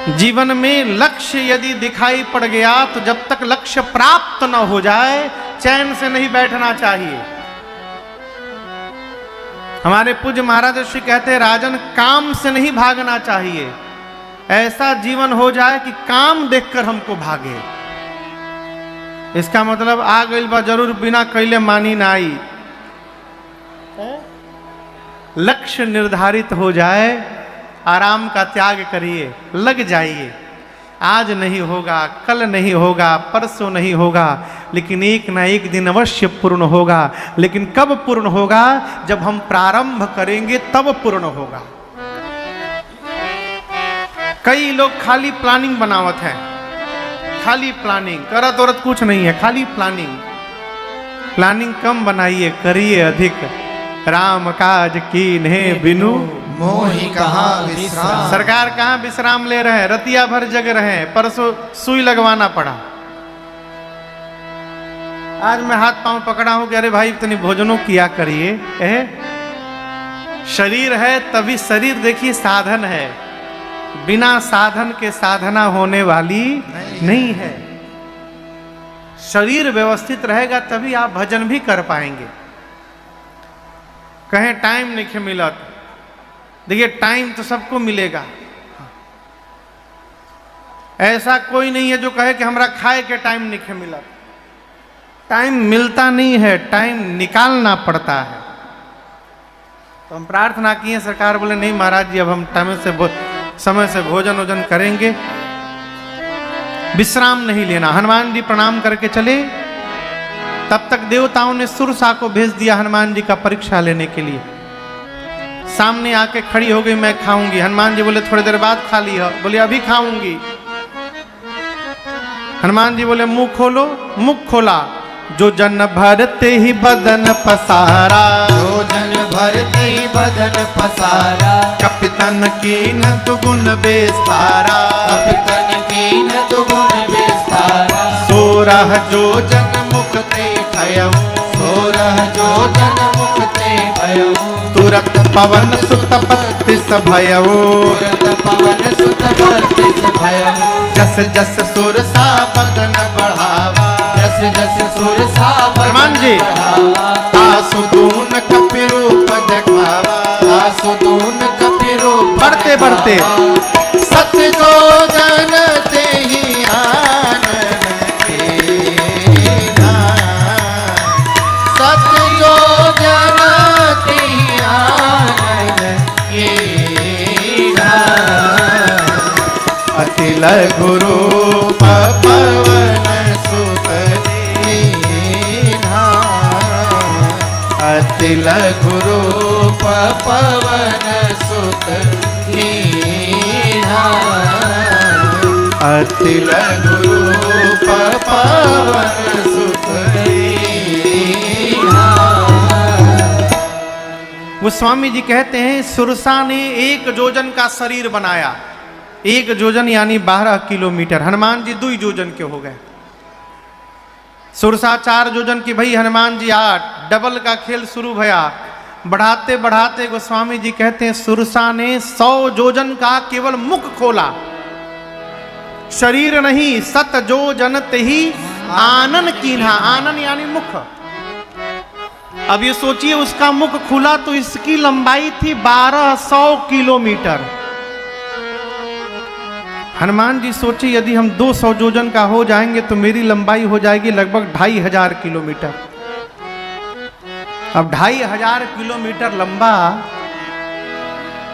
जीवन में लक्ष्य यदि दिखाई पड़ गया तो जब तक लक्ष्य प्राप्त न हो जाए चैन से नहीं बैठना चाहिए। हमारे पूज्य महाराज श्री कहते हैं राजन काम से नहीं भागना चाहिए, ऐसा जीवन हो जाए कि काम देखकर हमको भागे। इसका मतलब आ गई बा जरूर बिना कैले मानी ना आई। लक्ष्य निर्धारित हो जाए, आराम का त्याग करिए, लग जाइए। आज नहीं होगा, कल नहीं होगा, परसों नहीं होगा, लेकिन एक ना एक दिन अवश्य पूर्ण होगा। लेकिन कब पूर्ण होगा? जब हम प्रारंभ करेंगे तब पूर्ण होगा। कई लोग खाली प्लानिंग बनावत हैं, खाली प्लानिंग, करत औरत कुछ नहीं है, खाली प्लानिंग। प्लानिंग कम बनाइए, करिए अधिक। राम काज कीन्हे बिनु मोहि कहाँ विश्राम। सरकार कहाँ विश्राम ले रहे हैं, रतिया भर जग रहे हैं, परसों सुई लगवाना पड़ा। आज मैं हाथ पांव पकड़ा हूं कि अरे भाई इतनी भोजनों किया करिए। शरीर है तभी, शरीर देखिए साधन है, बिना साधन के साधना होने वाली नहीं है। शरीर व्यवस्थित रहेगा तभी आप भजन भी कर पाएंगे। कहें टाइम नहीं मिला, देखिए टाइम तो सबको मिलेगा। ऐसा कोई नहीं है जो कहे कि हमरा खाए के टाइम नहीं मिला। टाइम मिलता नहीं है, टाइम निकालना पड़ता है। तो हम प्रार्थना किए, सरकार बोले नहीं महाराज जी अब हम समय से भोजन वोजन करेंगे, विश्राम नहीं लेना। हनुमान जी प्रणाम करके चले। तब तक देवताओं ने सुरसा को भेज दिया हनुमान जी का परीक्षा लेने के लिए। सामने आके खड़ी हो गई, मैं खाऊंगी। हनुमान जी बोले थोड़ी देर बाद खा ली हो। बोले अभी खाऊंगी। हनुमान जी बोले मुंह खोलो। मुख खोला। जो जन भरते ही बदन पसारा, जो जन भरते ही बदन पसारा, कपितन कीन दुगुन बेसारा, कपितन कीन दुगुन बेसारा। सोरह जो जन मुख ते खयऊ, सोरह जो जन मुख ते भयऊ। तुरत पवन सुत बत्तीस भयऊ, तुरत पवन सुत बत्तीस भयऊ। जस जस सुरसा बदन बढ़ावा, जस जस सुरसा हनुमान जी आसुदून कपि रूप दिखावा, आसुदून कपि रूप बढ़ते बढ़ते सत्य जो जानते ही आनन कीन्हा। सत्य जो जानते ही आनन कीन्हा। अति लघु रूप पवन सुत दीन्हा, अति लघु रूप पवन सुत दीन्हा। अति लघु रूप पवन सुत दीन्हा। गोस्वामी जी कहते हैं सुरसा ने 1 जोजन का शरीर बनाया। 1 जोजन यानी 12 किलोमीटर। हनुमान जी 2 जोजन के हो गए। सुरसा 4 जोजन की भई, हनुमान जी 8। डबल का खेल शुरू भया। बढ़ाते बढ़ाते गोस्वामी जी कहते हैं सुरसा ने 100 जोजन का केवल मुख खोला, शरीर नहीं। सत जोजन ही आनन कीन्हा। आनन यानी मुख। अब ये सोचिए उसका मुख खुला तो इसकी लंबाई थी 1200 किलोमीटर। हनुमान जी सोचे यदि हम 200 जोजन का हो जाएंगे तो मेरी लंबाई हो जाएगी लगभग 2500 किलोमीटर। अब 2500 किलोमीटर लंबा।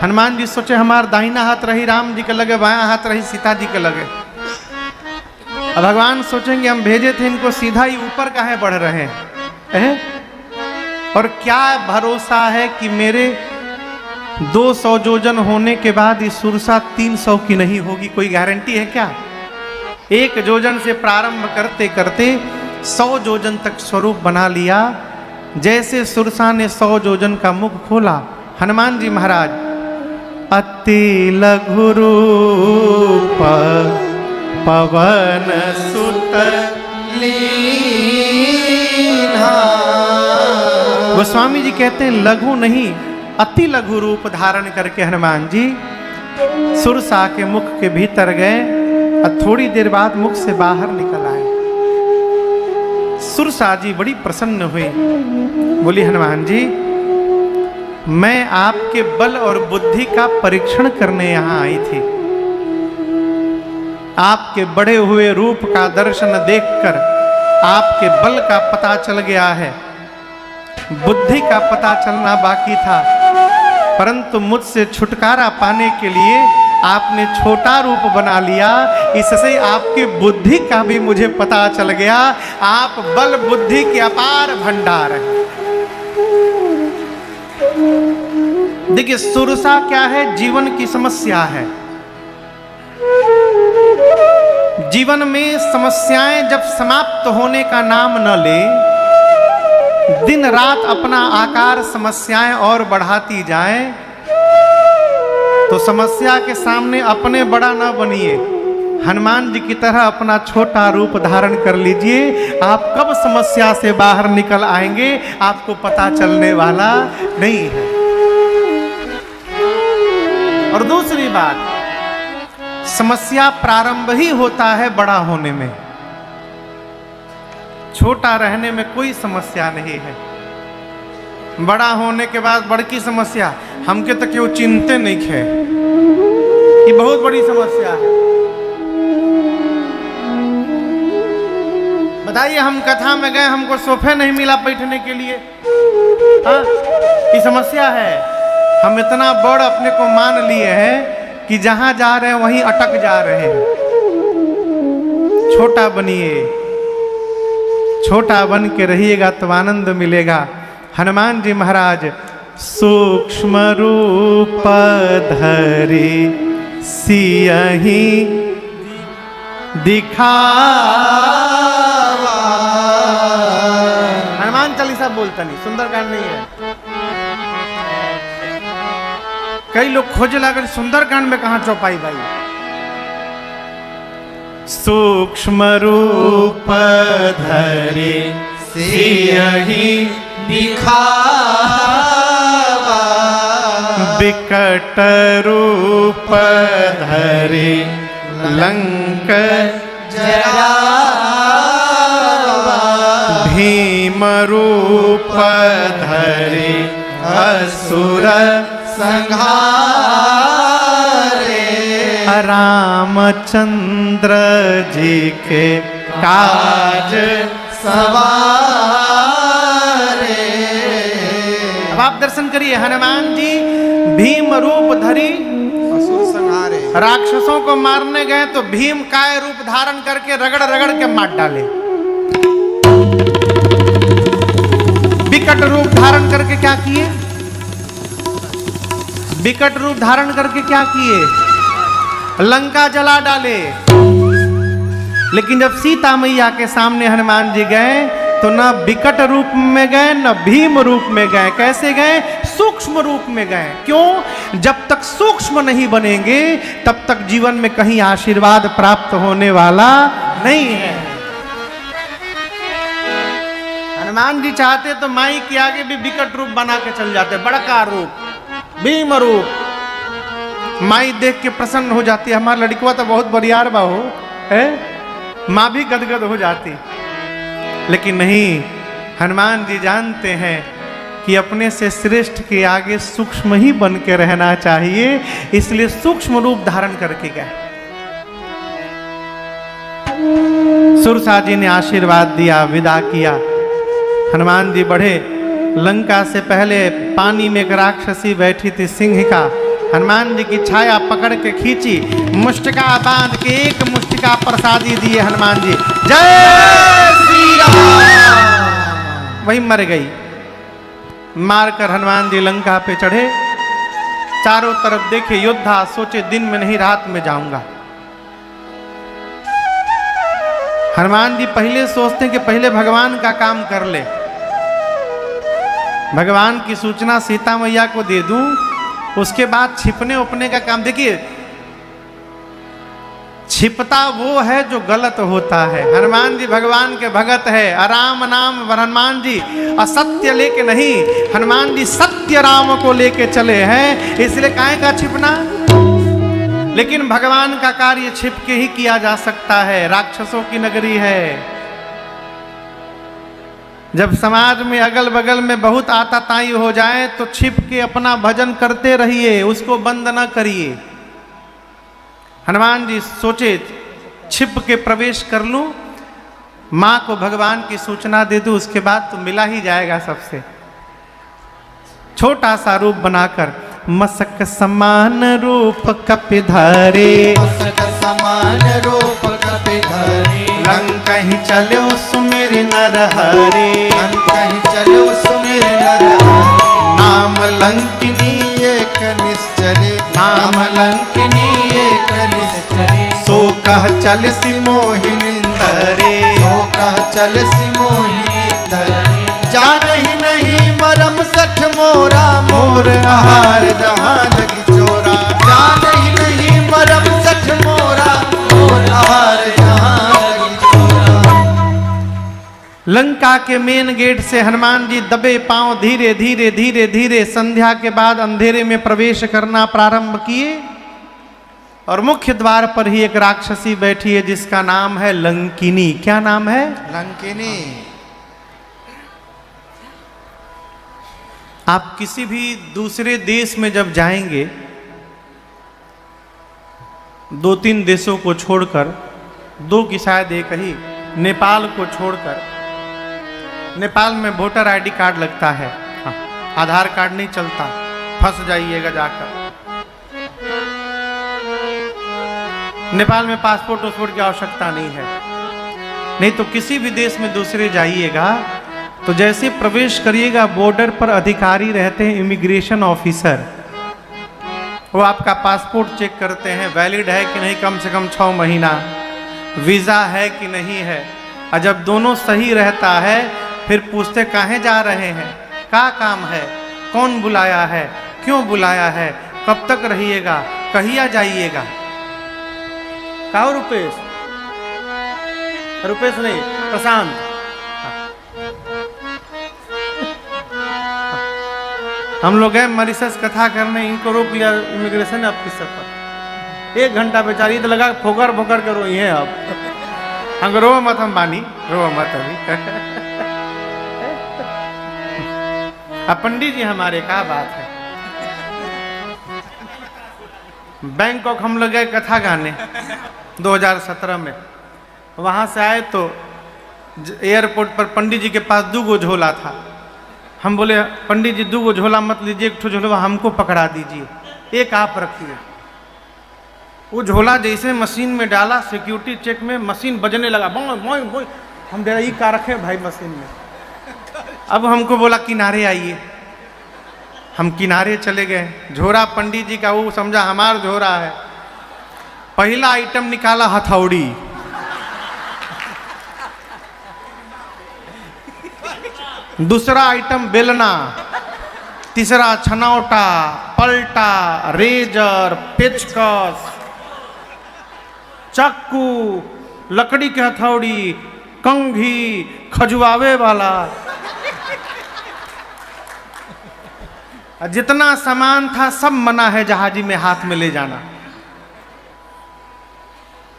हनुमान जी सोचे हमार दाहिना हाथ रही राम जी के लगे, बायां हाथ रही सीता जी के लगे। अब भगवान सोचेंगे हम भेजे थे इनको सीधा ही ऊपर काहे बढ़ रहे हैं। और क्या भरोसा है कि मेरे 200 जोजन होने के बाद इस सुरसा 300 की नहीं होगी? कोई गारंटी है क्या? 1 जोजन से प्रारंभ करते करते 100 जोजन तक स्वरूप बना लिया। जैसे सुरसा ने 100 जोजन का मुख खोला, हनुमान जी महाराज अति लघु रूप पवन सुत लीन्हा। गोस्वामी जी कहते हैं लघु नहीं, अति लघु रूप धारण करके हनुमान जी सुरसा के मुख के भीतर गए और थोड़ी देर बाद मुख से बाहर निकल आए। सुरसा जी बड़ी प्रसन्न हुई, बोली हनुमान जी मैं आपके बल और बुद्धि का परीक्षण करने यहाँ आई थी। आपके बढ़े हुए रूप का दर्शन देखकर आपके बल का पता चल गया है, बुद्धि का पता चलना बाकी था, परंतु मुझसे छुटकारा पाने के लिए आपने छोटा रूप बना लिया, इससे आपकी बुद्धि का भी मुझे पता चल गया। आप बल बुद्धि के अपार भंडार हैं। देखिए सुरसा क्या है, जीवन की समस्या है। जीवन में समस्याएं जब समाप्त होने का नाम न ले, दिन रात अपना आकार समस्याएं और बढ़ाती जाएं, तो समस्या के सामने अपने बड़ा न बनिए, हनुमान जी की तरह अपना छोटा रूप धारण कर लीजिए। आप कब समस्या से बाहर निकल आएंगे आपको पता चलने वाला नहीं है। और दूसरी बात, समस्या प्रारंभ ही होता है बड़ा होने में, छोटा रहने में कोई समस्या नहीं है। बड़ा होने के बाद बड़की समस्या, हमके तो क्यों चिंते नहीं खे, ये बहुत बड़ी समस्या है। बताइए हम कथा में गए, हमको सोफे नहीं मिला बैठने के लिए, हाँ ये समस्या है। हम इतना बड़ अपने को मान लिए हैं कि जहां जा रहे हैं वहीं अटक जा रहे हैं। छोटा बनिए, छोटा बन के रहिएगा तो आनंद मिलेगा। हनुमान जी महाराज सूक्ष्म रूप धरि सियहि दिखावा। हनुमान चालीसा बोलता नहीं, सुंदरकांड नहीं है। कई लोग खोजे लागल सुंदरकांड में कहां चौपाई भाई। सूक्ष्म रूप धरि सियहि दिखावा, विकट रूप धरि लंक जरावा, भीम रूप धरि असुर संहारे, रामचंद्र जी के काज सवारे। अब आप दर्शन करिए, हनुमान जी भीम रूप धरि असुर संहारे, राक्षसों को मारने गए तो भीम काय रूप धारण करके रगड़ रगड़ के मार डाले। विकट रूप धारण करके क्या किए, विकट रूप धारण करके क्या किए, लंका जला डाले। लेकिन जब सीता मैया के सामने हनुमान जी गए तो न विकट रूप में गए न भीम रूप में गए, कैसे गए, सूक्ष्म रूप में गए। क्यों, जब तक सूक्ष्म नहीं बनेंगे तब तक जीवन में कहीं आशीर्वाद प्राप्त होने वाला नहीं है। हनुमान जी चाहते तो माई के आगे भी विकट रूप बना के चल जाते, बड़का रूप भीम रूप। माई देख के प्रसन्न हो जाती, हमारा लड़कवा तो बहुत बरियार बा हो है, माँ भी गदगद हो जाती। लेकिन नहीं, हनुमान जी जानते हैं कि अपने से श्रेष्ठ के आगे सूक्ष्म ही बन के रहना चाहिए, इसलिए सूक्ष्म रूप धारण करके गए। सुरसा जी ने आशीर्वाद दिया, विदा किया। हनुमान जी बढ़े। लंका से पहले पानी में एक राक्षसी बैठी थी सिंह का, हनुमान जी की छाया पकड़ के खींची, मुष्टिका बांध के एक मुष्टिका प्रसादी दिए हनुमान जी, जय श्री राम। वही मर गई। मारकर हनुमान जी लंका पे चढ़े, चारों तरफ देखे योद्धा, सोचे दिन में नहीं रात में जाऊंगा। हनुमान जी पहले सोचते हैं कि पहले भगवान का काम कर ले, भगवान की सूचना सीता मैया को दे दूं, उसके बाद छिपने उपने का काम। देखिए छिपता वो है जो गलत होता है। हनुमान जी भगवान के भगत है, राम नाम हनुमान जी असत्य लेके नहीं, हनुमान जी सत्य राम को लेके चले हैं, इसलिए काहे का छिपना। लेकिन भगवान का कार्य छिप के ही किया जा सकता है। राक्षसों की नगरी है। जब समाज में अगल बगल में बहुत आताताई हो जाए तो छिप के अपना भजन करते रहिए, उसको बंद न करिए। हनुमान जी सोचे छिप के प्रवेश कर लूं, मां को भगवान की सूचना दे दूं, उसके बाद तो मिला ही जाएगा सबसे। छोटा सा रूप बनाकर मसक समान रूप कपिधारे, मस्तक समान रूप कपिधारी, लंका ही चलो सुमिर नर हरे, लंका ही चलो सुमिर नर हरे। नाम लंकिनी एक निश्चरे, नाम लंकिनी एक निश्चरे, सो कह चल सी मोहिनी धरे, सो कह चल सी मोहिनी धरे। जान ही नहीं मरम सठ मोरा, मोर आहार जहाँ लगी चोरा। जान ही नहीं मरम सठ मोरा, मोर आहार जहाँ लगी चोरा। लंका के मेन गेट से हनुमान जी दबे पांव धीरे धीरे धीरे धीरे संध्या के बाद अंधेरे में प्रवेश करना प्रारंभ किए। और मुख्य द्वार पर ही एक राक्षसी बैठी है जिसका नाम है लंकिनी। क्या नाम है? लंकिनी। आप किसी भी दूसरे देश में जब जाएंगे, 2-3 देशों को छोड़कर, 2 की शायद एक ही, नेपाल को छोड़कर, नेपाल में वोटर आईडी कार्ड लगता है, हाँ, आधार कार्ड नहीं चलता, फंस जाइएगा जाकर। नेपाल में पासपोर्ट वासपोर्ट की आवश्यकता नहीं है। नहीं तो किसी भी देश में दूसरे जाइएगा तो जैसे प्रवेश करिएगा, बॉर्डर पर अधिकारी रहते हैं, इमिग्रेशन ऑफिसर, वो आपका पासपोर्ट चेक करते हैं, वैलिड है कि नहीं, कम से कम 6 महीना, वीज़ा है कि नहीं है। और जब दोनों सही रहता है फिर पूछते कहाँ जा रहे हैं, क्या काम है, कौन बुलाया है, क्यों बुलाया है, कब तक रहिएगा, कहिया जाइएगा। का रुपेश? रुपेश नहीं, प्रशांत। हम लोग गए मॉरिशस कथा करने, इनको रोक लिया इमिग्रेशन ऑफिसर पर। 1 घंटा बेचारी तो लगा फोकर फोकर के रोई है। अब हम रो मत, हम बानी रो मत अभी। अब पंडित जी हमारे, क्या बात है। बैंकॉक हम लोग गए कथा गाने 2017 में। वहाँ से आए तो एयरपोर्ट पर पंडित जी के पास 2 गो झोला था। हम बोले पंडित जी 2 गो झोला मत लीजिए, एक ठो झोला हमको पकड़ा दीजिए, एक आप रखिए। वो झोला जैसे मशीन में डाला, सिक्योरिटी चेक में मशीन बजने लगा, बोय बोय बोय। हम दे रहे का रखे भाई मशीन में। अब हमको बोला किनारे आइए, हम किनारे चले गए। झोरा पंडित जी का, वो समझा हमारा झोरा है। पहला आइटम निकाला हथौड़ी, दूसरा आइटम बेलना, तीसरा छनौटा, पलटा, रेजर, पेचकस, चाकू, लकड़ी के हथौड़ी, कंघी, खजुआवे वाला, जितना सामान था सब मना है जहाजी में हाथ में ले जाना।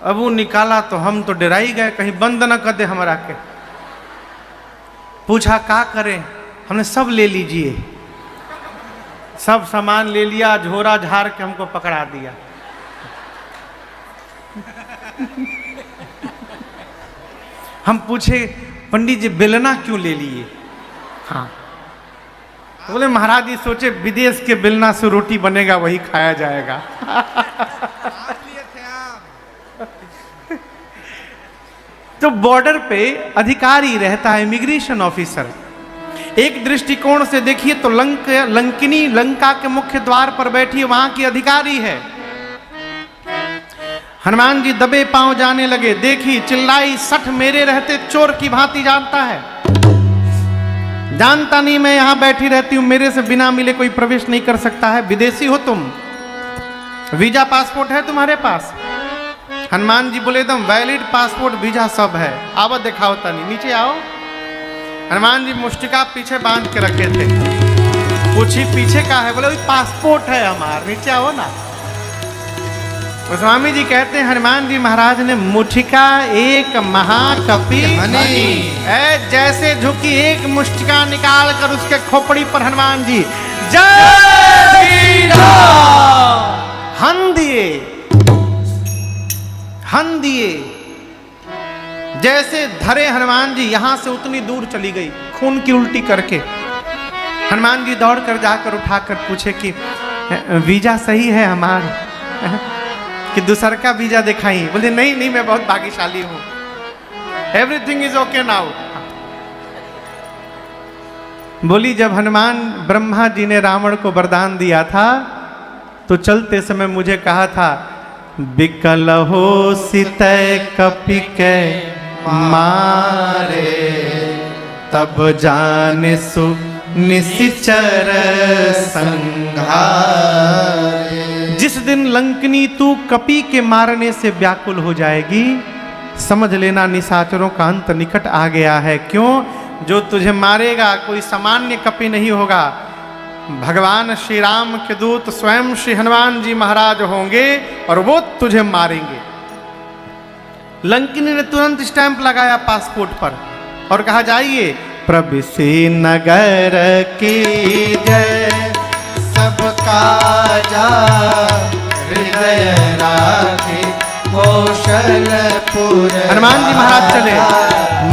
अब वो निकाला तो हम तो डरा ही गए, कहीं बंद न कर दे हमारा के। पूछा क्या करें, हमने सब ले लीजिए। सब सामान ले लिया, झोरा झाड़ के हमको पकड़ा दिया। हम पूछे पंडित जी बेलना क्यों ले लिए? हाँ, तो बोले महाराज जी सोचे विदेश के बेलना से रोटी बनेगा, वही खाया जाएगा। तो बॉर्डर पे अधिकारी रहता है, इमिग्रेशन ऑफिसर। एक दृष्टिकोण से देखिए तो लंकिनी लंका के मुख्य द्वार पर बैठी वहां की अधिकारी है। हनुमान जी दबे पांव जाने लगे, देखी चिल्लाई, 60 मेरे रहते चोर की भांति जानता है। जानता नहीं मैं यहां बैठी रहती हूं, मेरे से बिना मिले कोई प्रवेश नहीं कर सकता है। विदेशी हो तुम, वीजा पासपोर्ट है तुम्हारे पास? हनुमान जी बोले एकदम वैलिड पासपोर्ट वीजा सब है। आवत दिखाओ तनी, नीचे आओ। हनुमान जी मुष्टिका पीछे बांध के रखे थे। पूछी पीछे का है? बोले पासपोर्ट है हमारा, नीचे आओ ना। गोस्वामी जी कहते हैं हनुमान जी महाराज ने मुठिका एक महाकपि जैसे झुकी एक मुष्टिका निकाल कर उसके खोपड़ी पर हनुमान जी जय श्री राम हन दिए। जैसे धरे हनुमान जी यहां से उतनी दूर चली गई खून की उल्टी करके। हनुमान जी दौड़ कर जाकर उठाकर पूछे कि वीजा सही है हमारा कि दूसर का वीजा दिखाई। बोले नहीं नहीं मैं बहुत भाग्यशाली हूं, एवरीथिंग इज ओके नाउ। बोली जब हनुमान ब्रह्मा जी ने रावण को वरदान दिया था तो चलते समय मुझे कहा था बिकल हो सितय कपि के मारे तब जाने सु निशिचर संघारे। जिस दिन लंकनी तू कपि के मारने से व्याकुल हो जाएगी समझ लेना निशाचरों का अंत निकट आ गया है। क्यों? जो तुझे मारेगा कोई सामान्य कपि नहीं होगा, भगवान श्री राम के दूत स्वयं श्री हनुमान जी महाराज होंगे और वो तुझे मारेंगे। लंकिनी ने तुरंत स्टैंप लगाया पासपोर्ट पर और कहा जाइए प्रविशि नगर की जय सबका जा हृदय राखे कौशलपुर। हनुमान जी महाराज चले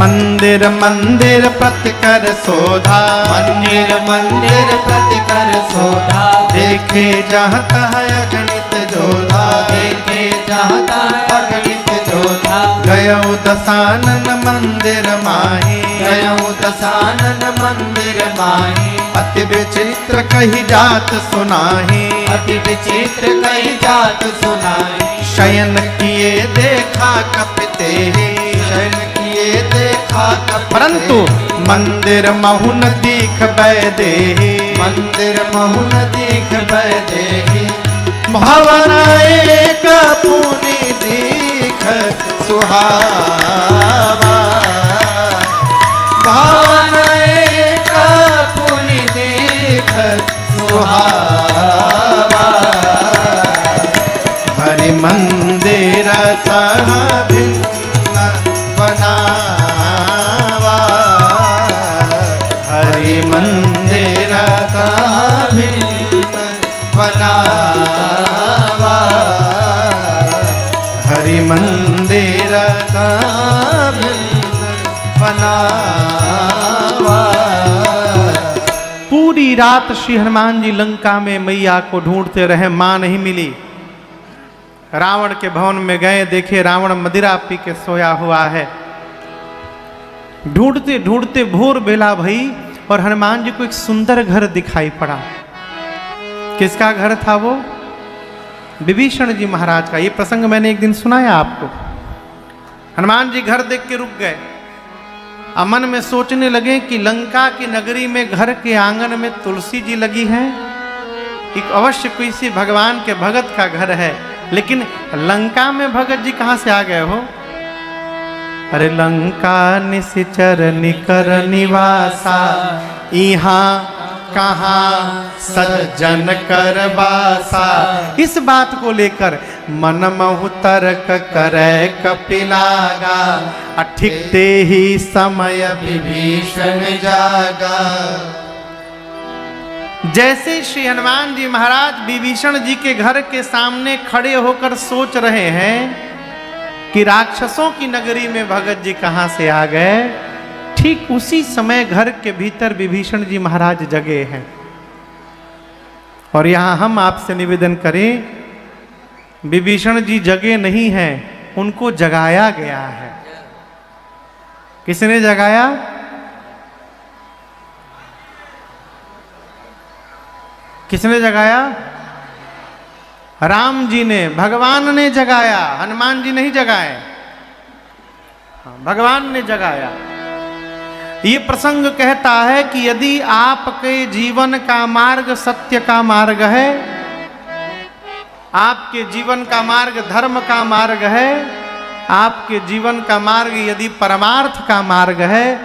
मंदिर मंदिर प्रतिकर शोधा, मंदिर मंदिर प्रतिकर शोधा। देखे जहाँ तहाँ अगणित जोधा, देखे जहाँ तहाँ अगणित जोधा। गयौ दशानन मंदिर माही, गयौ दशानन मंदिर माही। अति विचित्र कही जात सुनाही, अति विचित्र कही जात सुनाही। शयन किए देखा कपिते, शयन किए देखा कपिते। परंतु मंदिर महुन दीख बैदे, मंदिर महुन दीख बैदे। भवन एक पुनि दीख सुहावा, भवन एक पुनि दीख सुहावा। हरि मंदिर सह भिन्न बनावा, हरि मंदिर सह भिन्न बनावा। हरि मंदिर सह भिन्न बनावा। पूरी रात श्री हनुमान जी लंका में मैया को ढूंढते रहे, मां नहीं मिली। रावण के भवन में गए, देखे रावण मदिरा पी के सोया हुआ है। ढूंढते ढूंढते भोर बेला भई और हनुमान जी को एक सुंदर घर दिखाई पड़ा। किसका घर था वो? विभीषण जी महाराज का। ये प्रसंग मैंने एक दिन सुनाया आपको। हनुमान जी घर देख के रुक गए, मन में सोचने लगे कि लंका की नगरी में घर के आंगन में तुलसी जी लगी है, एक अवश्य कोई सी भगवान के भगत का घर है। लेकिन लंका में भगत जी कहां से आ गए हो? अरे लंका निशिचर निकर निवासा, यहाँ कहाँ सज्जन कर बासा। इस बात को लेकर मन महु तर्क करे कपिलागा, अठिकते ही समय विभीषण जागा। जैसे श्री हनुमान जी महाराज विभीषण जी के घर के सामने खड़े होकर सोच रहे हैं कि राक्षसों की नगरी में भगत जी कहां से आ गए, ठीक उसी समय घर के भीतर विभीषण जी महाराज जगे हैं। और यहां हम आपसे निवेदन करें, विभीषण जी जगे नहीं हैं, उनको जगाया गया है। किसने जगाया? किसने जगाया? राम जी ने, भगवान ने जगाया, हनुमान जी नहीं जगाए, भगवान ने जगाया। ये प्रसंग कहता है कि यदि आपके जीवन का मार्ग सत्य का मार्ग है, आपके जीवन का मार्ग धर्म का मार्ग है, आपके जीवन का मार्ग यदि परमार्थ का मार्ग है,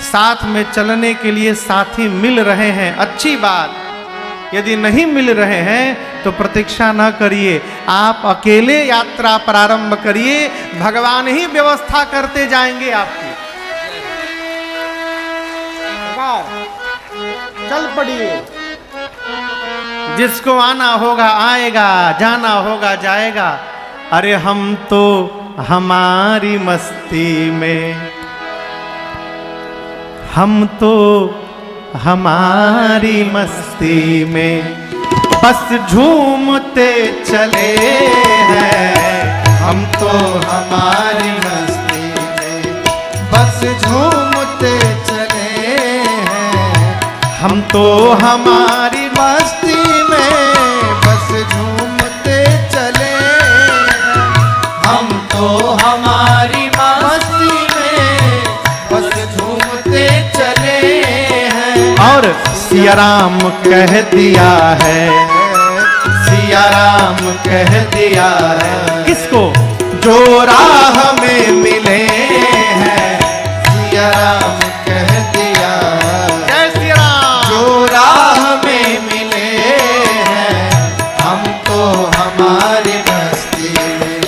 साथ में चलने के लिए साथी मिल रहे हैं, अच्छी बात। यदि नहीं मिल रहे हैं तो प्रतीक्षा न करिए, आप अकेले यात्रा प्रारंभ करिए, भगवान ही व्यवस्था करते जाएंगे आपकी। चल पड़िए, जिसको आना होगा आएगा, जाना होगा जाएगा। अरे हम तो हमारी मस्ती में, हम तो हमारी मस्ती में बस झूमते चले हैं। हम तो हमारी मस्ती में बस झूमते चले हैं। हम तो हमारी मस्ती में बस झूमते चले हैं। हम तो हमारी मस्ती में बस झूमते चले हैं। और सिया राम कह दिया है, सिया राम कह दिया है किसको? जो राह में मिले हैं। सिया राम कह दिया, जय सिया राम। जो राह में मिले हैं। हम तो हमारी मस्ती में,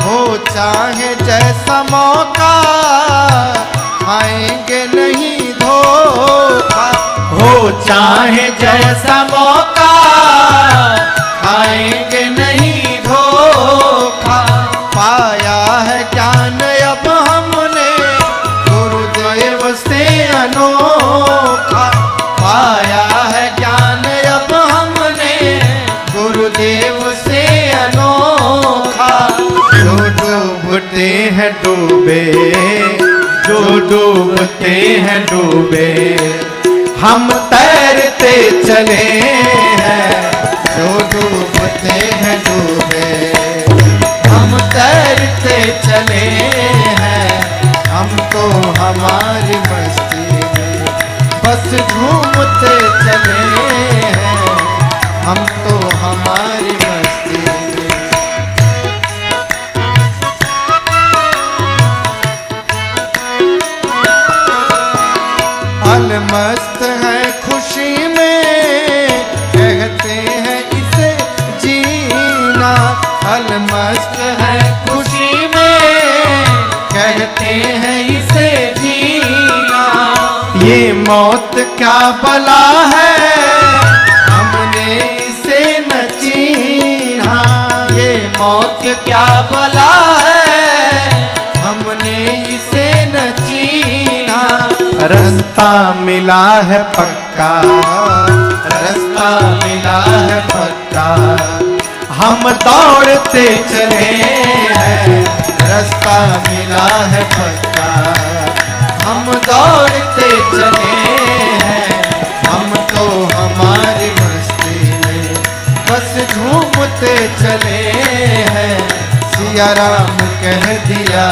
हो चाहे जैसा मौका, आएंगे नहीं धोखा। हो चाहे जैसा मौका, आएंगे नहीं धोखा। पाया है ज्ञान अब हमने गुरुदेव से अनोखा। पाया है ज्ञान अब हमने गुरुदेव से अनोखा। जो डूबते हैं डूबे, जो डूबते हैं डूबे, हम तैरते चले हैं। जो डूबते हैं डूबे, हम तैरते चले हैं। हम तो हमारी मस्ती में बस झूमते चले हैं। हम तो हमारी मस्ती में, अलमस्त है खुशी में, कहते हैं इसे जीना। अलमस्त है खुशी में, कहते हैं इसे जीना। ये मौत क्या बला है, हमने इसे न चीन्हा। ये मौत क्या बला है, हमने इसे न चीन्हा। रास्ता मिला है पक्का, रास्ता मिला है पक्का। हम दौड़ते चले हैं। रास्ता मिला है पक्का, हम दौड़ते चले हैं। हम तो हमारी मस्ती में बस झूमते चले हैं। सिया राम कह दिया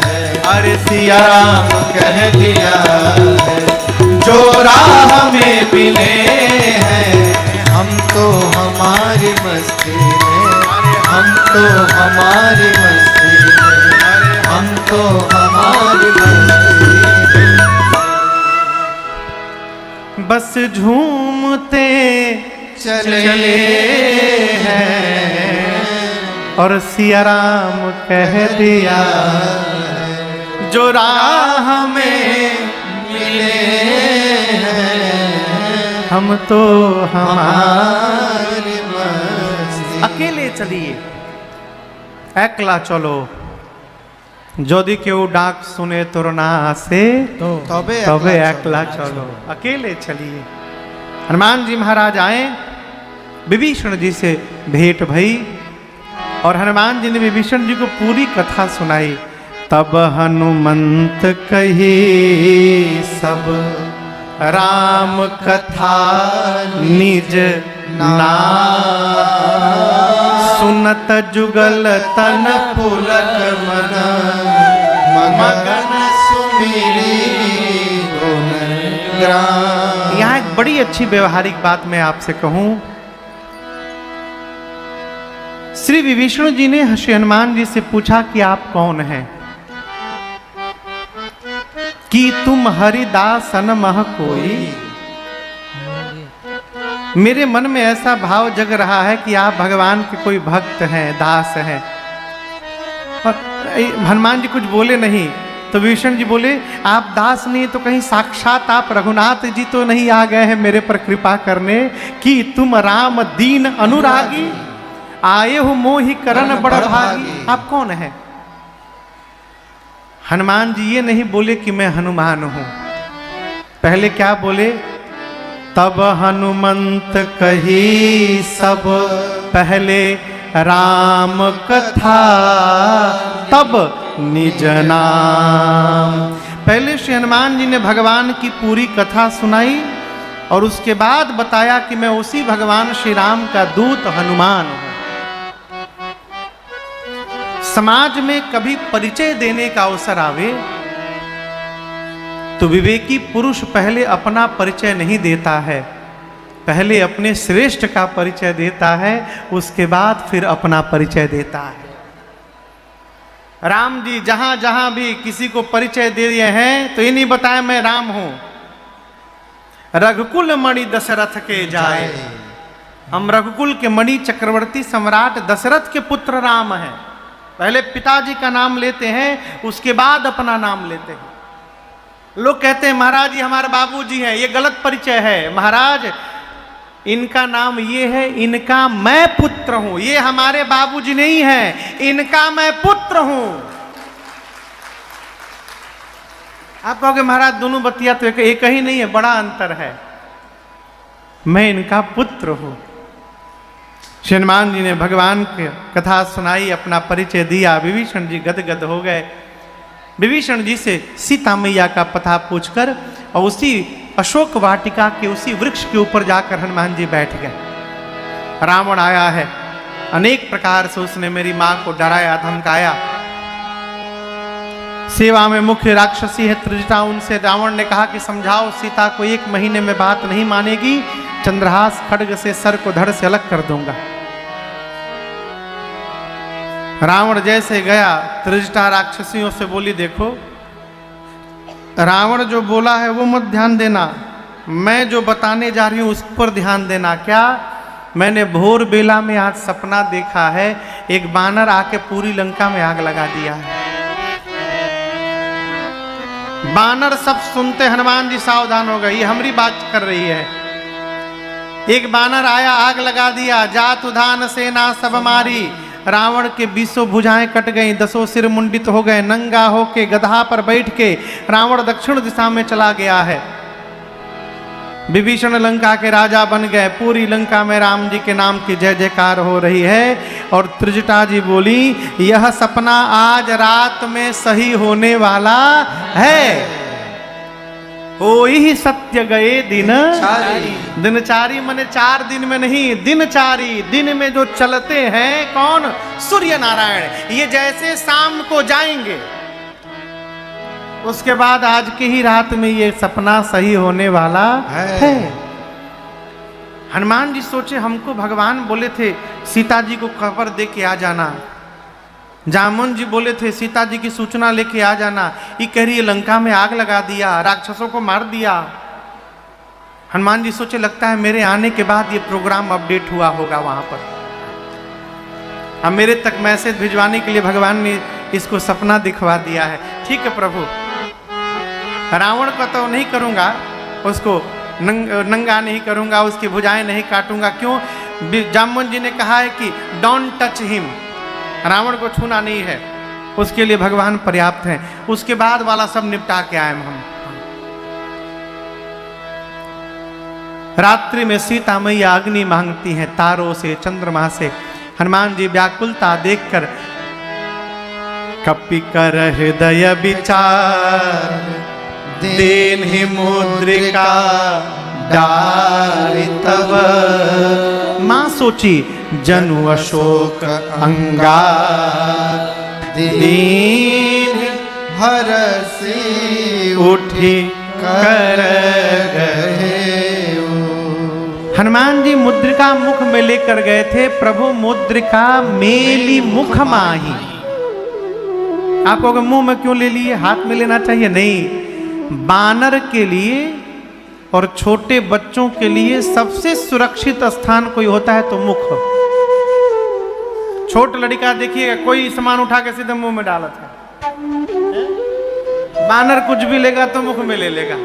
है, अरे सिया राम कह दिया है। जो राह में मिले हैं। हम तो हमारी मस्ती में, हम तो हमारी मस्ती में, हम तो हमारी मस्ती में बस झूमते चले हैं। और सिया राम कह दिया, जो राह में मिले हैं। हम तो हमारी मस्ती, अकेले चलिए, একলা চলো। যদি কেউ ডাক শুনে তোর না আসে তবে একলা चलो, अकेले चलिए। हनुमान जी महाराज आए, विभीषण जी से भेंट भई और हनुमान जी ने विभीषण जी को पूरी कथा सुनाई। तब हनुमंत कही सब राम कथा निज नाम। सुनत जुगल तन पुलक मन, मगन सुमिरी गुण ग्राम। यहाँ एक बड़ी अच्छी व्यवहारिक बात मैं आपसे कहूं। श्री विभीषण जी ने श्री हनुमान जी से पूछा कि आप कौन हैं। कि तुम हरिदासन मह कोई। मेरे मन में ऐसा भाव जग रहा है कि आप भगवान के कोई भक्त हैं, दास हैं। और हनुमान जी कुछ बोले नहीं तो विभीषण जी बोले आप दास नहीं तो कहीं साक्षात आप रघुनाथ जी तो नहीं आ गए हैं मेरे पर कृपा करने कि तुम राम दीन अनुरागी आए हो मोहि करन बड़ भागी। आप कौन है? हनुमान जी ये नहीं बोले कि मैं हनुमान हूं, पहले क्या बोले? तब हनुमंत कही सब पहले राम कथा तब निज नाम। पहले श्री हनुमान जी ने भगवान की पूरी कथा सुनाई और उसके बाद बताया कि मैं उसी भगवान श्री राम का दूत हनुमान हूं। समाज में कभी परिचय देने का अवसर आवे तो विवेकी पुरुष पहले अपना परिचय नहीं देता है, पहले अपने श्रेष्ठ का परिचय देता है, उसके बाद फिर अपना परिचय देता है। राम जी जहां जहां भी किसी को परिचय दे दिए हैं तो ये नहीं बताया मैं राम हूं। रघुकुल मणि दशरथ के जाए, हम रघुकुल के मणि चक्रवर्ती सम्राट दशरथ के पुत्र राम हैं। पहले पिताजी का नाम लेते हैं उसके बाद अपना नाम लेते हैं। लोग कहते हैं महाराज ये हमारे बाबूजी हैं, ये गलत परिचय है। महाराज इनका नाम ये है, इनका मैं पुत्र हूं, ये हमारे बाबूजी नहीं है, इनका मैं पुत्र हूं। आप कहोगे महाराज दोनों बतिया तो एक ही नहीं है, बड़ा अंतर है। मैं इनका पुत्र हूं। हनुमान जी ने भगवान की कथा सुनाई, अपना परिचय दिया। विभीषण जी गदगद हो गए। विभीषण जी से सीता मैया का पता पूछकर और उसी अशोक वाटिका के उसी वृक्ष के ऊपर जाकर हनुमान जी बैठ गए। रावण आया है, अनेक प्रकार से उसने मेरी मां को डराया धमकाया। सेवा में मुख्य राक्षसी है त्रिजटा, उनसे रावण ने कहा कि समझाओ सीता को, 1 महीने में बात नहीं मानेगी, चंद्रहास खड्ग से सर को धड़ से अलग कर दूंगा। रावण जैसे गया, त्रिजटा राक्षसियों से बोली देखो रावण जो बोला है वो मत ध्यान देना, मैं जो बताने जा रही हूं उस पर ध्यान देना। क्या? मैंने भोर बेला में आज सपना देखा है, एक बानर आके पूरी लंका में आग लगा दिया है। बानर सब सुनते हनुमान जी सावधान हो गए, ये हमारी बात कर रही है। एक बानर आया, आग लगा दिया, जात उधान सेना सब मारी। रावण के 20 भुजाएं कट गईं, 10 सिर मुंडित हो गए। नंगा होके गधा पर बैठ के रावण दक्षिण दिशा में चला गया है। विभीषण लंका के राजा बन गए। पूरी लंका में राम जी के नाम की जय जयकार हो रही है। और त्रिजटा जी बोली यह सपना आज रात में सही होने वाला है। हो ही सत्य गए दिनचारी मने 4 दिन में नहीं, दिनचारी। दिन में जो चलते हैं कौन? सूर्य नारायण। ये जैसे शाम को जाएंगे उसके बाद आज की ही रात में ये सपना सही होने वाला है। हनुमान जी सोचे हमको भगवान बोले थे सीता जी को खबर दे के आ जाना। जामुन जी बोले थे सीता जी की सूचना लेके आ जाना। ये कह रही है लंका में आग लगा दिया, राक्षसों को मार दिया। हनुमान जी सोचे लगता है मेरे आने के बाद ये प्रोग्राम अपडेट हुआ होगा वहां पर। अब मेरे तक मैसेज भिजवाने के लिए भगवान ने इसको सपना दिखवा दिया है। ठीक है प्रभु, रावण का तो नहीं करूंगा, उसको नंगा नहीं करूंगा, उसकी भुजाएं नहीं काटूंगा। क्यों? जामुन जी ने कहा है कि डोंट टच हिम, रावण को छूना नहीं है। उसके लिए भगवान पर्याप्त हैं। उसके बाद वाला सब निपटा के आए हम। रात्रि में सीता मैया अग्नि मांगती हैं, तारों से, चंद्रमा से। हनुमान जी व्याकुलता देखकर कपि कर हृदय विचार देन ही मुद्रिका डारि तब। मां सोची जनु अशोक अंगार दीन हरसी उठी कर गए। हनुमान जी मुद्रिका मुख में लेकर गए थे। प्रभु मुद्रिका मेली मुख माही। आप कहोगे मुंह में क्यों ले लिए, हाथ में लेना चाहिए? नहीं, बानर के लिए और छोटे बच्चों के लिए सबसे सुरक्षित स्थान कोई होता है तो मुख। छोट लड़का देखिएगा, कोई सामान उठा के सीधे मुंह में डालता है, बानर कुछ भी लेगा तो मुख में ले लेगा।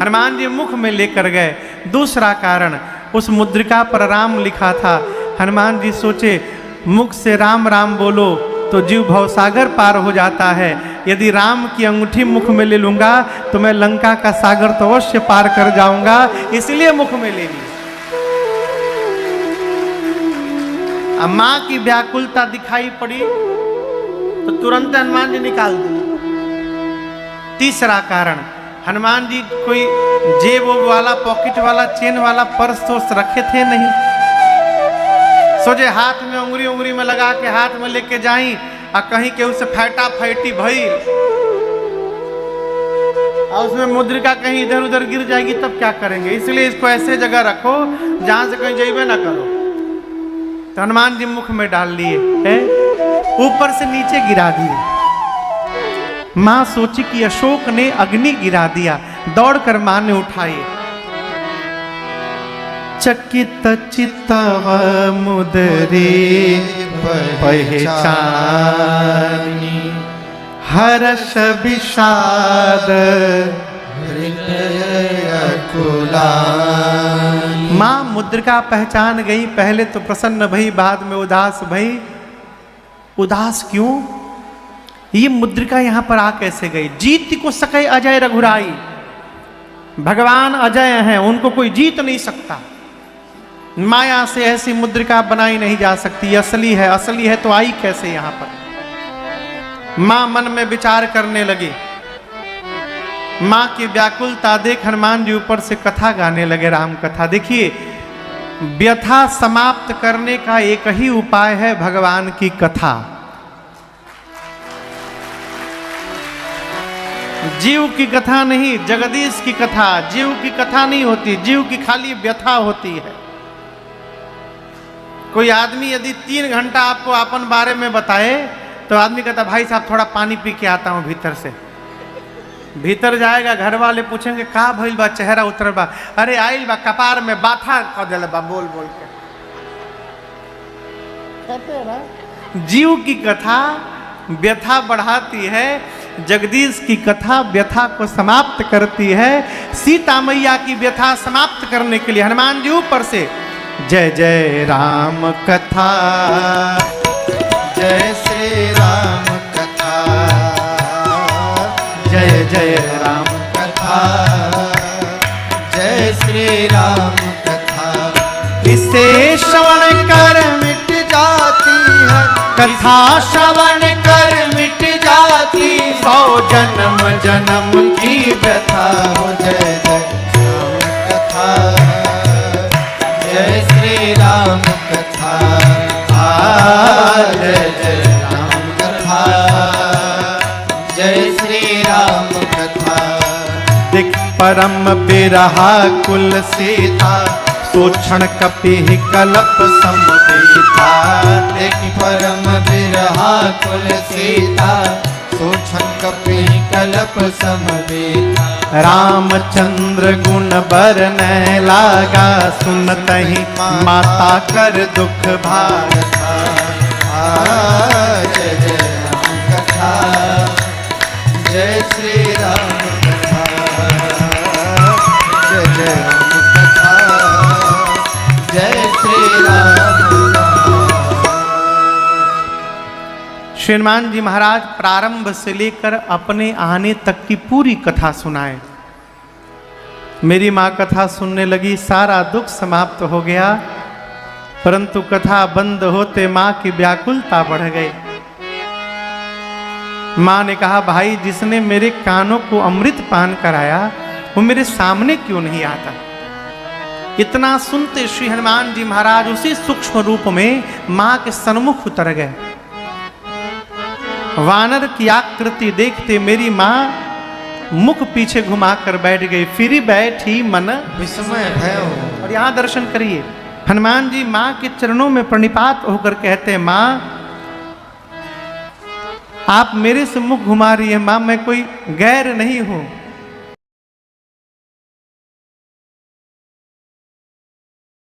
हनुमान जी मुख में लेकर गए। दूसरा कारण, उस मुद्रिका पर राम लिखा था। हनुमान जी सोचे मुख से राम राम बोलो तो जीव भवसागर पार हो जाता है, यदि राम की अंगूठी मुख में ले लूंगा तो मैं लंका का सागर तो अवश्य पार कर जाऊंगा, इसलिए मुख में ले ली। अब मां की व्याकुलता दिखाई पड़ी तो तुरंत हनुमान जी निकाल दिए। तीसरा कारण, हनुमान जी कोई जेब वाला, पॉकेट वाला, चेन वाला पर्स तो रखे थे नहीं। सोचे हाथ में उंगली उंगली में लगा के हाथ में लेके जाई और कहीं के उसे फैटा फैटी भई और उसमें मुद्रिका कहीं इधर उधर गिर जाएगी तब क्या करेंगे। इसलिए इसको ऐसे जगह रखो जहां से कहीं जाइए ना करो। तो हनुमान जी मुख में डाल लिए, ऊपर से नीचे गिरा दिए। मां सोची कि अशोक ने अग्नि गिरा दिया, दौड़कर मां ने उठाई। चकित चित्तव मुदरी पहचानी, हर्ष विषाद मां मुद्रिका पहचान गई। पहले तो प्रसन्न भई, बाद में उदास भई। उदास क्यों? ये मुद्रिका यहां पर आ कैसे गई? जीत को सके अजय रघुराई। भगवान अजय हैं, उनको कोई जीत नहीं सकता। माया से ऐसी मुद्रिका बनाई नहीं जा सकती। असली है, असली है तो आई कैसे यहां पर? मां मन में विचार करने लगी। मां की व्याकुलता देख हनुमान जी ऊपर से कथा गाने लगे, राम कथा। देखिए, व्यथा समाप्त करने का एक ही उपाय है, भगवान की कथा। जीव की कथा नहीं, जगदीश की कथा। जीव की कथा नहीं होती, जीव की खाली व्यथा होती है। कोई आदमी यदि 3 घंटा आपको अपन बारे में बताए तो आदमी कहता भाई साहब थोड़ा पानी पी के आता हूं भीतर से। भीतर जाएगा, घर वाले पूछेंगे का भइल बा, चेहरा उतर बा, अरे आइल बा कपार में बाथा क देले बा, बोल बोल के कहते ना। जीव की कथा व्यथा बढ़ाती है, जगदीश की कथा व्यथा को समाप्त करती है। सीता मैया की व्यथा समाप्त करने के लिए हनुमान जी ऊपर से जय जय राम कथा, जय श्री राम कथा, जय जय राम कथा, जय श्री राम कथा। इसे श्रवण कर मिट जाती है, कथा श्रवण कर मिट जाती, 100 जन्म जन्म की व्यथा हो। जय जय राम कथा, जय श्री राम कथा, जय जय राम कथा, जय श्री राम कथा। देख परम बिरहा कुल सीता, सोक्षण कपि कलप समवेता। देख परम बिरहा कुल सीता, सोक्षण कपि कलप समवेता। रामचंद्र गुण बरनै लागा, सुनतहि माता कर दुख भारता। जय जय राम कथा, जय श्री राम कथा, जय जय राम कथा, जय श्री राम कथा। श्री हनुमान जी महाराज प्रारंभ से लेकर अपने आने तक की पूरी कथा सुनाए। मेरी माँ कथा सुनने लगी, सारा दुख समाप्त हो गया, परंतु कथा बंद होते माँ की व्याकुलता बढ़ गई। माँ ने कहा भाई जिसने मेरे कानों को अमृत पान कराया वो मेरे सामने क्यों नहीं आता? इतना सुनते श्री हनुमान जी महाराज उसी सूक्ष्म रूप में माँ के सन्मुख उतर गए। वानर की आकृति देखते मेरी माँ मुख पीछे घुमाकर बैठ गई, फिर बैठी मन विस्मय भयो। और यहाँ दर्शन करिए, हनुमान जी माँ के चरणों में प्रणिपात होकर कहते हैं माँ आप मेरे से मुख घुमा रही है, माँ मैं कोई गैर नहीं हूं,